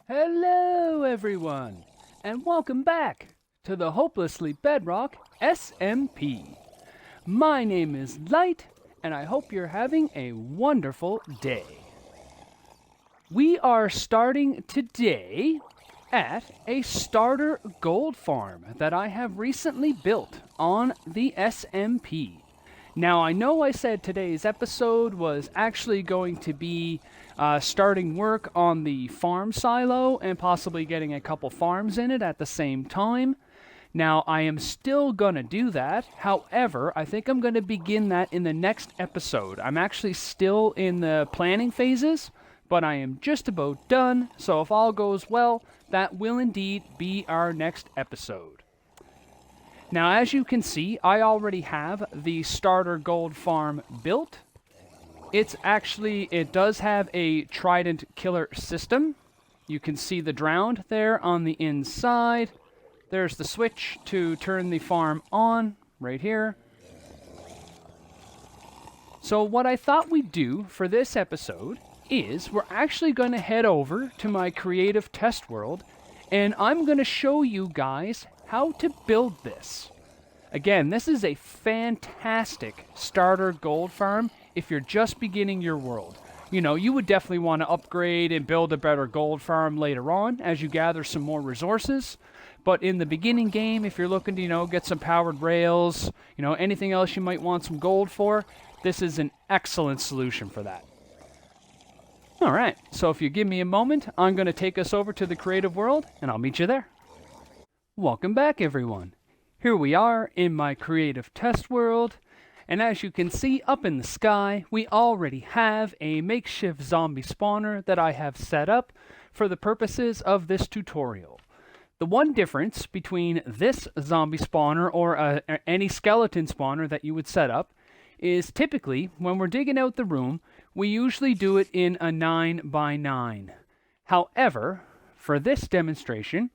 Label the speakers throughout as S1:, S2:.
S1: Hello everyone, and welcome back to the Hopelessly Bedrock SMP. My name is Light, and I hope you're having a wonderful day. We are starting today at a starter gold farm that I have recently built on the SMP. Now, I know I said today's episode was actually going to be starting work on the farm silo and possibly getting a couple farms in it at the same time. Now, I am still going to do that. However, I think I'm going to begin that in the next episode. I'm actually still in the planning phases, but I am just about done. So if all goes well, that will indeed be our next episode. Now, as you can see, I already have the starter gold farm built. It does have a trident killer system. You can see the drowned there on the inside. There's the switch to turn the farm on right here. So what I thought we'd do for this episode is we're actually going to head over to my creative test world, and I'm going to show you guys how to build this. Again, this is a fantastic starter gold farm if you're just beginning your world. You know, you would definitely want to upgrade and build a better gold farm later on as you gather some more resources. But in the beginning game, if you're looking to, get some powered rails, anything else you might want some gold for, this is an excellent solution for that. Alright, so if you give me a moment, I'm going to take us over to the creative world, and I'll meet you there. Welcome back, everyone. Here we are in my creative test world, and as you can see up in the sky, we already have a makeshift zombie spawner that I have set up for the purposes of this tutorial. The one difference between this zombie spawner or any skeleton spawner that you would set up is typically when we're digging out the room, we usually do it in a 9x9. However, for this demonstration,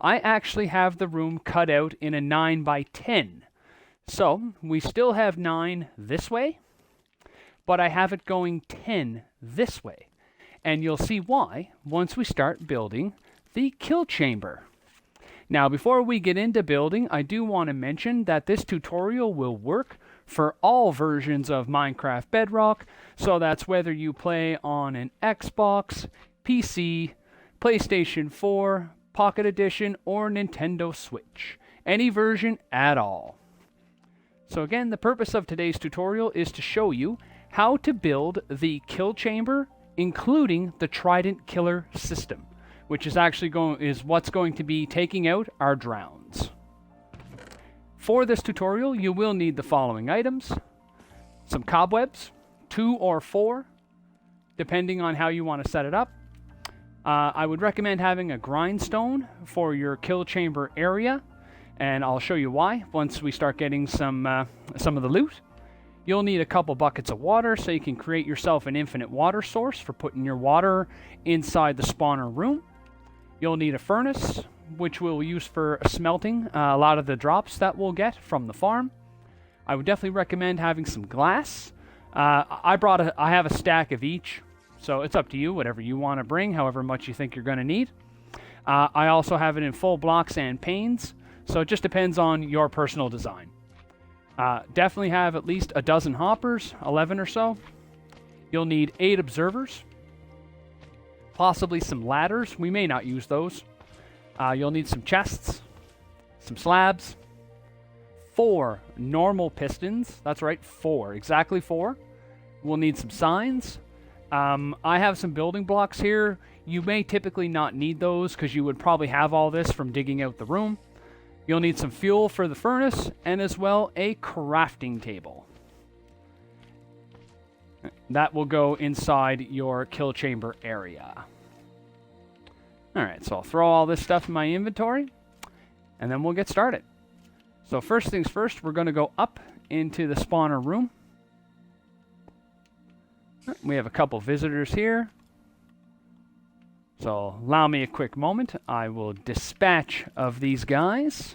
S1: I actually have the room cut out in a 9x10. So, we still have 9 this way, but I have it going 10 this way. And you'll see why once we start building the kill chamber. Now, before we get into building, I do want to mention that this tutorial will work for all versions of Minecraft Bedrock, so that's whether you play on an Xbox, PC, PlayStation 4, Pocket Edition, or Nintendo Switch. Any version at all. So again, the purpose of today's tutorial is to show you how to build the kill chamber, including the trident killer system, which is what's going to be taking out our drowns. For this tutorial, you will need the following items: some cobwebs, 2 or 4, depending on how you want to set it up. I would recommend having a grindstone for your kill chamber area, and I'll show you why once we start getting some of the loot. You'll need a couple buckets of water so you can create yourself an infinite water source for putting your water inside the spawner room. You'll need a furnace, which we'll use for smelting a lot of the drops that we'll get from the farm. I would definitely recommend having some glass. I have a stack of each, so it's up to you, whatever you want to bring, however much you think you're going to need. I also have it in full blocks and panes, so it just depends on your personal design. Definitely have at least a dozen hoppers, 11 or so. You'll need 8 observers, possibly some ladders. We may not use those. You'll need some chests, some slabs, 4 normal pistons. That's right, 4, exactly 4. We'll need some signs. I have some building blocks here. You may typically not need those because you would probably have all this from digging out the room. You'll need some fuel for the furnace and as well a crafting table. That will go inside your kill chamber area. Alright, so I'll throw all this stuff in my inventory and then we'll get started. So first things first, we're going to go up into the spawner room. We have a couple visitors here. So allow me a quick moment. I will dispatch of these guys.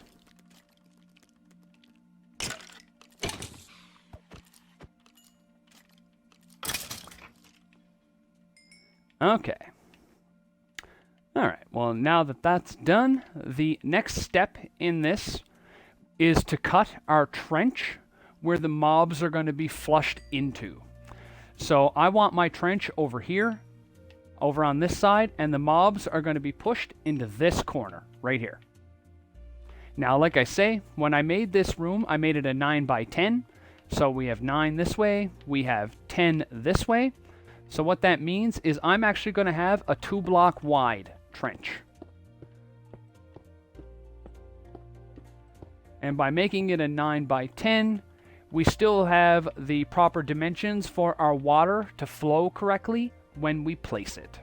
S1: Okay. All right. Well, now that that's done, the next step in this is to cut our trench where the mobs are going to be flushed into. So I want my trench over here, over on this side, and the mobs are going to be pushed into this corner right here. Now, like I say, when I made this room, I made it a 9 by 10. So we have 9 this way, we have 10 this way. So what that means is I'm actually going to have a 2-block wide trench. And by making it a 9 by 10, we still have the proper dimensions for our water to flow correctly when we place it.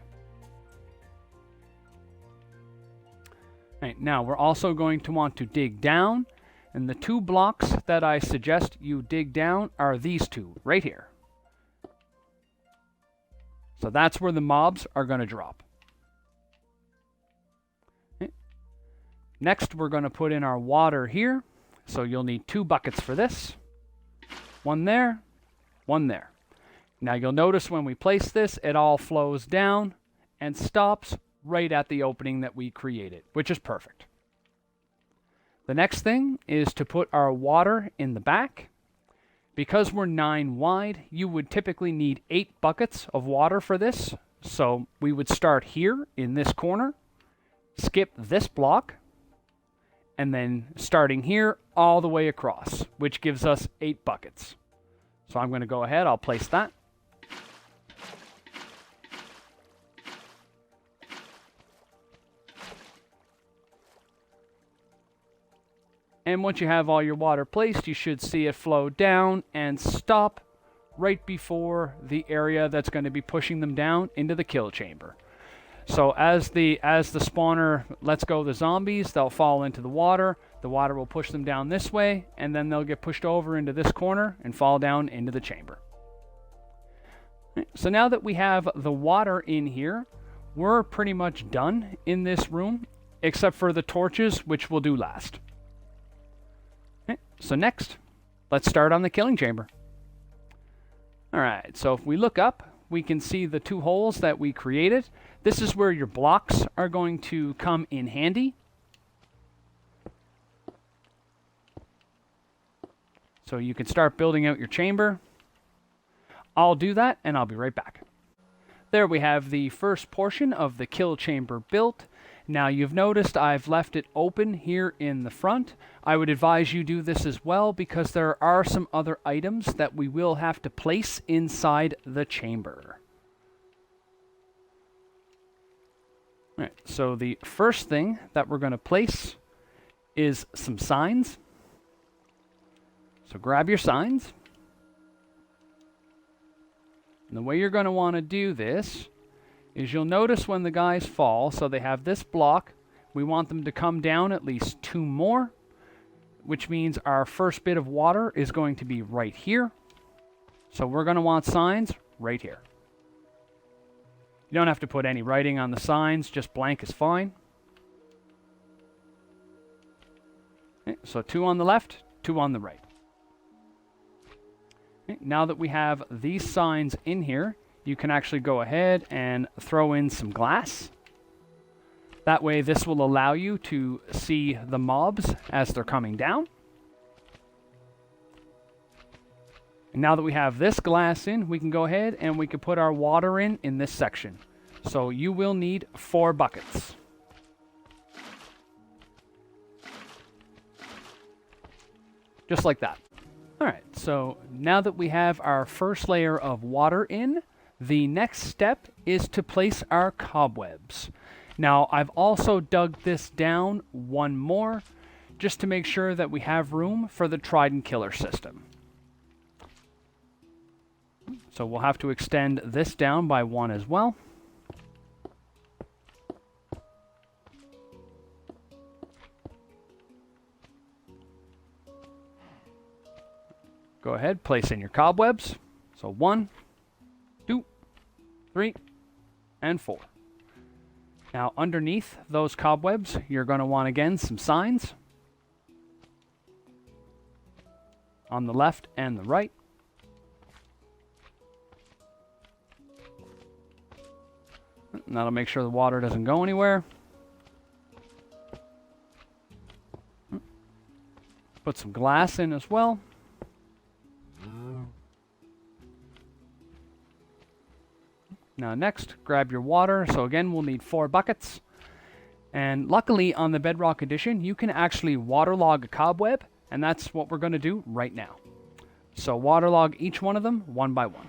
S1: Right, now we're also going to want to dig down, and the 2 blocks that I suggest you dig down are these 2 right here. So that's where the mobs are going to drop. Okay. Next, we're going to put in our water here. So you'll need 2 buckets for this. 1 there, 1 there. Now you'll notice when we place this, it all flows down and stops right at the opening that we created, which is perfect. The next thing is to put our water in the back. Because we're 9 wide, you would typically need 8 buckets of water for this. So we would start here in this corner, skip this block, and then starting here all the way across, which gives us 8 buckets. So I'm going to go ahead, I'll place that. And once you have all your water placed, you should see it flow down and stop right before the area that's going to be pushing them down into the kill chamber. So as the spawner lets go the zombies, they'll fall into the water. The water will push them down this way, and then they'll get pushed over into this corner and fall down into the chamber. So now that we have the water in here, we're pretty much done in this room, except for the torches, which we'll do last. Okay, so next, let's start on the killing chamber. Alright, so if we look up, we can see the 2 holes that we created. This is where your blocks are going to come in handy. So you can start building out your chamber. I'll do that and I'll be right back. There we have the first portion of the kill chamber built. Now you've noticed I've left it open here in the front. I would advise you do this as well because there are some other items that we will have to place inside the chamber. All right, so the first thing that we're going to place is some signs. So grab your signs. And the way you're going to want to do this is you'll notice when the guys fall, so they have this block, we want them to come down at least 2 more, which means our first bit of water is going to be right here. So we're going to want signs right here. You don't have to put any writing on the signs, just blank is fine. Okay, so 2 on the left, 2 on the right. Okay, now that we have these signs in here, you can actually go ahead and throw in some glass. That way this will allow you to see the mobs as they're coming down. And now that we have this glass in, we can go ahead and we can put our water in this section. So you will need 4 buckets. Just like that. Alright, so now that we have our first layer of water in, the next step is to place our cobwebs. Now, I've also dug this down 1 more, just to make sure that we have room for the Trident Killer system. So we'll have to extend this down by 1 as well. Go ahead, place in your cobwebs. So 1, 2, 3, and 4. Now underneath those cobwebs, you're going to want again some signs on the left and the right. And that'll make sure the water doesn't go anywhere. put some glass in as well. Now next, grab your water. So again, we'll need 4 buckets. And luckily on the Bedrock Edition, you can actually waterlog a cobweb, and that's what we're going to do right now. So waterlog each one of them one by one.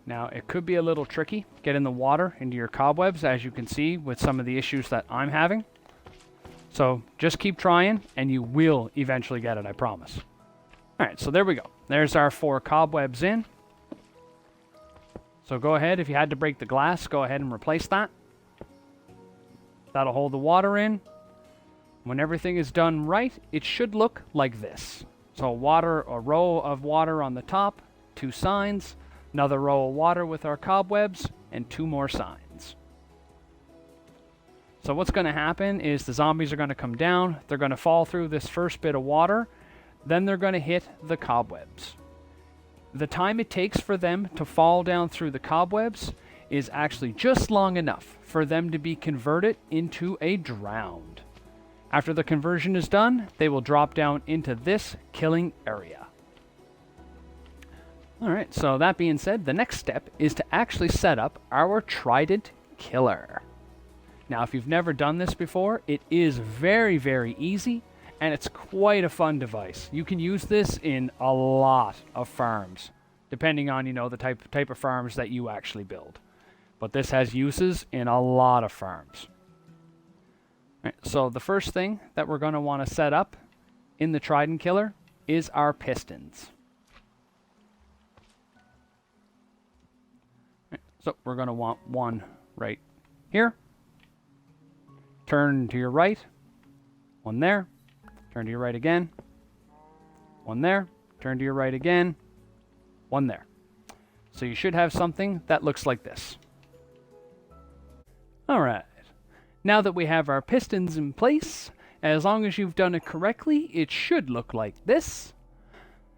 S1: Now, it could be a little tricky getting the water into your cobwebs, as you can see with some of the issues that I'm having. So just keep trying, and you will eventually get it, I promise. All right, so there we go. There's our 4 cobwebs in. So go ahead, if you had to break the glass, go ahead and replace that. That'll hold the water in. When everything is done right, it should look like this. So water, a row of water on the top, 2 signs. Another row of water with our cobwebs, and 2 more signs. So what's going to happen is the zombies are going to come down, they're going to fall through this first bit of water, then they're going to hit the cobwebs. The time it takes for them to fall down through the cobwebs is actually just long enough for them to be converted into a drowned. After the conversion is done, they will drop down into this killing area. Alright, so that being said, the next step is to actually set up our trident killer. Now, if you've never done this before, it is very, very easy, and it's quite a fun device. You can use this in a lot of farms, depending on, the type of farms that you actually build. But this has uses in a lot of farms. Alright, so the first thing that we're going to want to set up in the trident killer is our pistons. So we're going to want one right here. Turn to your right. One there. Turn to your right again. One there. Turn to your right again. One there. So you should have something that looks like this. Alright. Now that we have our pistons in place, as long as you've done it correctly, it should look like this.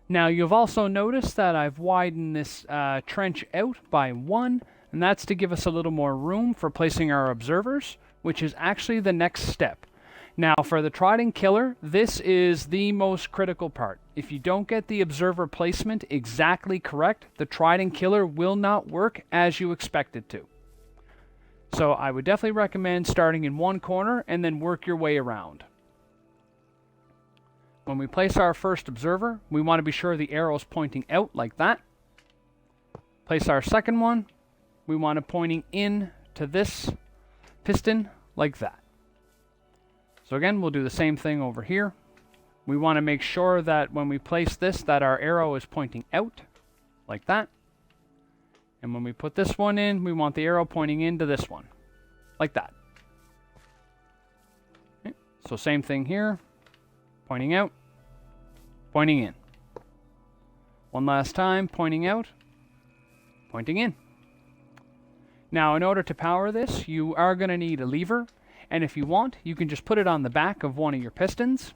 S1: Now, you've also noticed that I've widened this trench out by 1, and that's to give us a little more room for placing our observers, which is actually the next step. Now, for the trident killer, this is the most critical part. If you don't get the observer placement exactly correct, the trident killer will not work as you expect it to. So I would definitely recommend starting in one corner and then work your way around. When we place our first observer, we want to be sure the arrow is pointing out like that. Place our second one, we want it pointing in to this piston like that. So again, we'll do the same thing over here. We want to make sure that when we place this, that our arrow is pointing out like that. And when we put this one in, we want the arrow pointing into this one like that. Okay. So same thing here. Pointing out, pointing in. One last time, pointing out, pointing in. Now, in order to power this, you are going to need a lever, and if you want, you can just put it on the back of one of your pistons,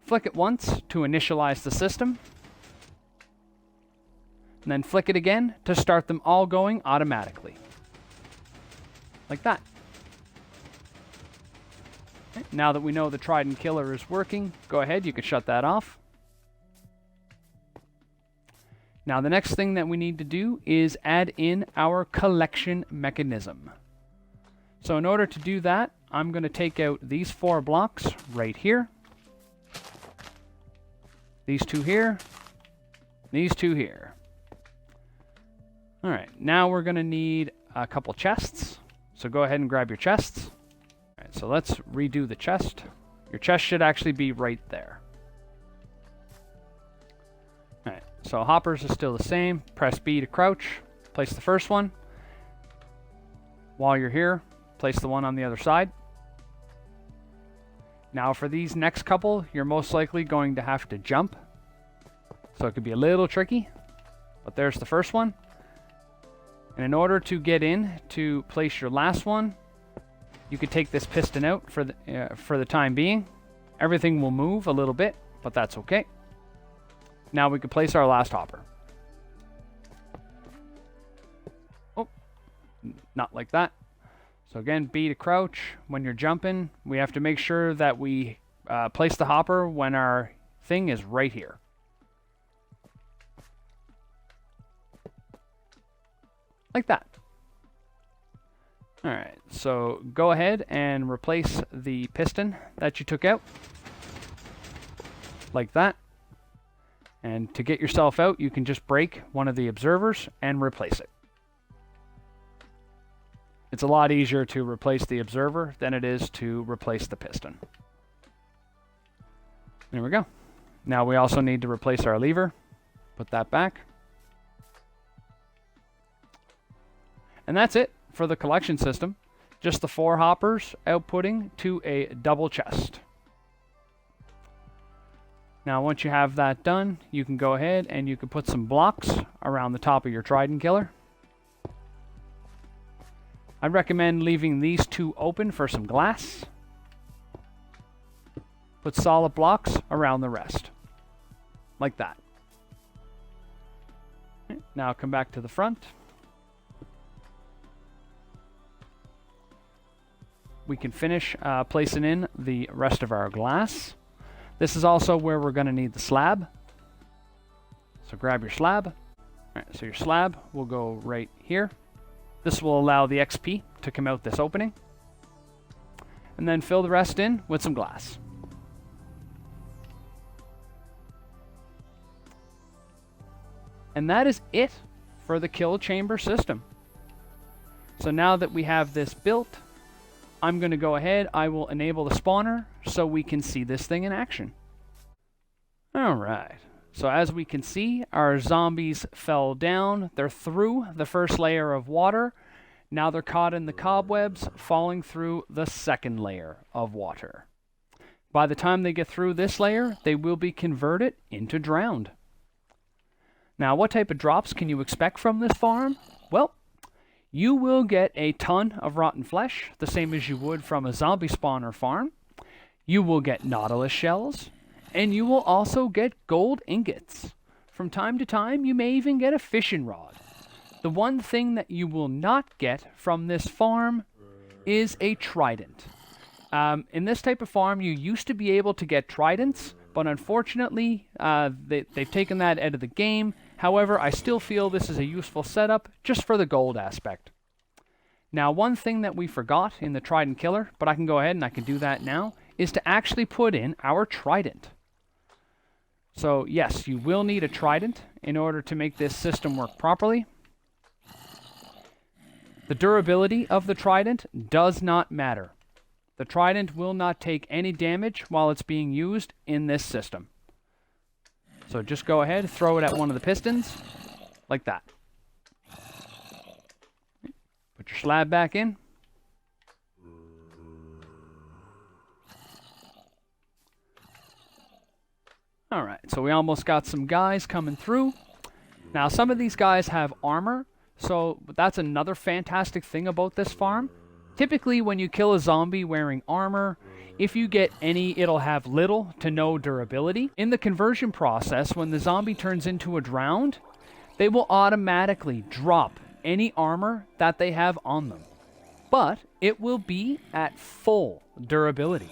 S1: flick it once to initialize the system, and then flick it again to start them all going automatically. Like that. Now that we know the trident killer is working, go ahead, you can shut that off. Now the next thing that we need to do is add in our collection mechanism. So in order to do that, I'm going to take out these 4 blocks right here. These 2 here. These 2 here. Alright, now we're going to need a couple chests. So go ahead and grab your chests. Alright, so let's redo the chest. Your chest should actually be right there. Alright, so hoppers is still the same. Press B to crouch. Place the first one. While you're here, place the one on the other side. Now for these next couple, you're most likely going to have to jump. So it could be a little tricky, but there's the first one. And in order to get in to place your last one, you could take this piston out for the time being. Everything will move a little bit, but that's okay. Now we can place our last hopper. Oh, not like that. So again, B to crouch. When you're jumping, we have to make sure that we place the hopper when our thing is right here. Like that. Alright, so go ahead and replace the piston that you took out. Like that. And to get yourself out, you can just break one of the observers and replace it. It's a lot easier to replace the observer than it is to replace the piston. There we go. Now we also need to replace our lever. Put that back. And that's it for the collection system. Just the 4 hoppers outputting to a double chest. Now once you have that done, you can go ahead and you can put some blocks around the top of your trident killer. I'd recommend leaving these 2 open for some glass. Put solid blocks around the rest. Like that. Okay, now come back to the front. We can finish placing in the rest of our glass. This is also where we're going to need the slab. So grab your slab. All right, so your slab will go right here. This will allow the XP to come out this opening. And then fill the rest in with some glass. And that is it for the kill chamber system. So now that we have this built, I'm going to go ahead, I will enable the spawner so we can see this thing in action. Alright, so as we can see, our zombies fell down. They're through the first layer of water. Now they're caught in the cobwebs, falling through the second layer of water. By the time they get through this layer, they will be converted into drowned. Now, what type of drops can you expect from this farm? Well, you will get a ton of rotten flesh, the same as you would from a zombie spawner farm. You will get nautilus shells, and you will also get gold ingots. From time to time, you may even get a fishing rod. The one thing that you will not get from this farm is a trident. In this type of farm, you used to be able to get tridents, but unfortunately, they've taken that out of the game. However, I still feel this is a useful setup just for the gold aspect. Now, one thing that we forgot in the trident killer, but I can go ahead and I can do that now, is to actually put in our trident. So yes, you will need a trident in order to make this system work properly. The durability of the trident does not matter. The trident will not take any damage while it's being used in this system. So just go ahead, throw it at one of the pistons, like that. Put your slab back in. Alright, so we almost got some guys coming through. Now some of these guys have armor, so that's another fantastic thing about this farm. Typically when you kill a zombie wearing armor, if you get any, it'll have little to no durability. In the conversion process, when the zombie turns into a drowned, they will automatically drop any armor that they have on them. But it will be at full durability.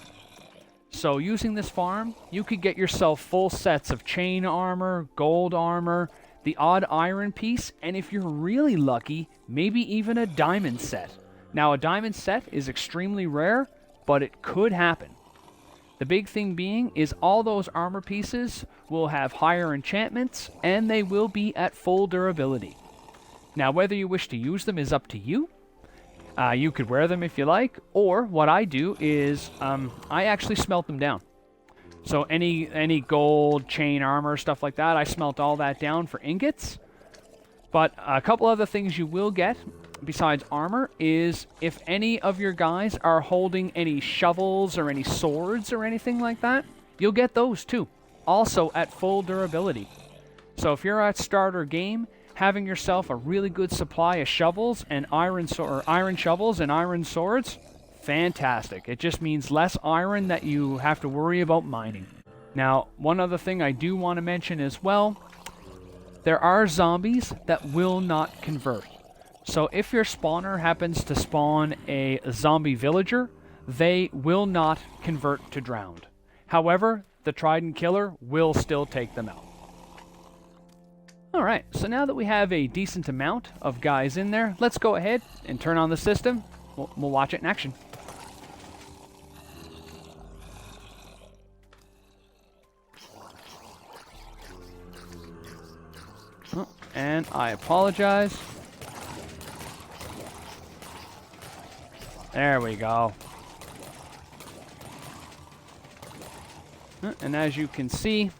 S1: So using this farm, you could get yourself full sets of chain armor, gold armor, the odd iron piece, and if you're really lucky, maybe even a diamond set. Now a diamond set is extremely rare, but it could happen. The big thing being is all those armor pieces will have higher enchantments and they will be at full durability. Now whether you wish to use them is up to you. You could wear them if you like, or what I do is I actually smelt them down. So any gold, chain armor, stuff like that, I smelt all that down for ingots. But a couple other things you will get besides armor is if any of your guys are holding any shovels or any swords or anything like that, you'll get those too, also at full durability. So if you're at starter game, having yourself a really good supply of shovels and iron shovels and iron swords, fantastic. It just means less iron that you have to worry about mining. Now, one other thing I do want to mention as well, there are zombies that will not convert. So if your spawner happens to spawn a zombie villager, they will not convert to drowned. However, the Trident Killer will still take them out. Alright, so now that we have a decent amount of guys in there, let's go ahead and turn on the system. We'll watch it in action. Oh, and I apologize. There we go. And as you can see,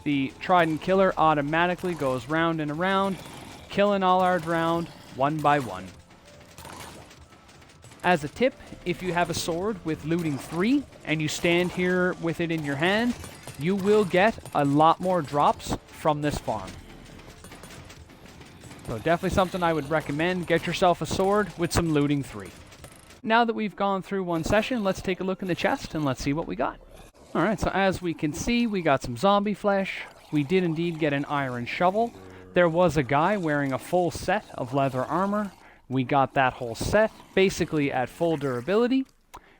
S1: the Trident Killer automatically goes round and around, killing all our drowned one by one. As a tip, if you have a sword with looting 3 and you stand here with it in your hand, you will get a lot more drops from this farm. So definitely something I would recommend. Get yourself a sword with some looting 3. Now that we've gone through one session, let's take a look in the chest and let's see what we got. Alright, so as we can see, we got some zombie flesh. We did indeed get an iron shovel. There was a guy wearing a full set of leather armor. We got that whole set, basically at full durability.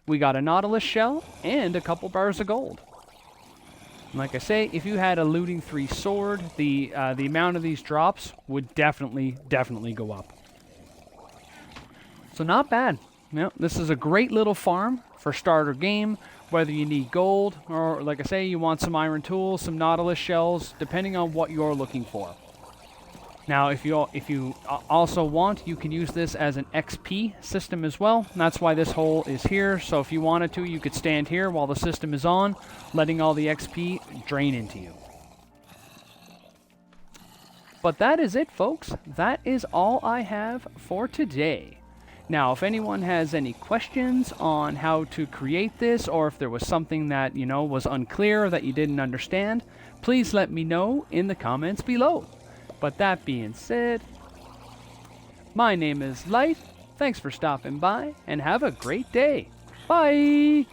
S1: We got a Nautilus shell and a couple bars of gold. And like I say, if you had a looting 3 sword, the amount of these drops would definitely go up. So not bad. You know, this is a great little farm for starter game, whether you need gold or, like I say, you want some iron tools, some Nautilus shells, depending on what you're looking for. Now, if you also want, you can use this as an XP system as well. That's why this hole is here. So if you wanted to, you could stand here while the system is on, letting all the XP drain into you. But that is it, folks. That is all I have for today. Now, if anyone has any questions on how to create this, or if there was something that, you know, was unclear or that you didn't understand, please let me know in the comments below. But that being said, my name is Light. Thanks for stopping by, and have a great day. Bye!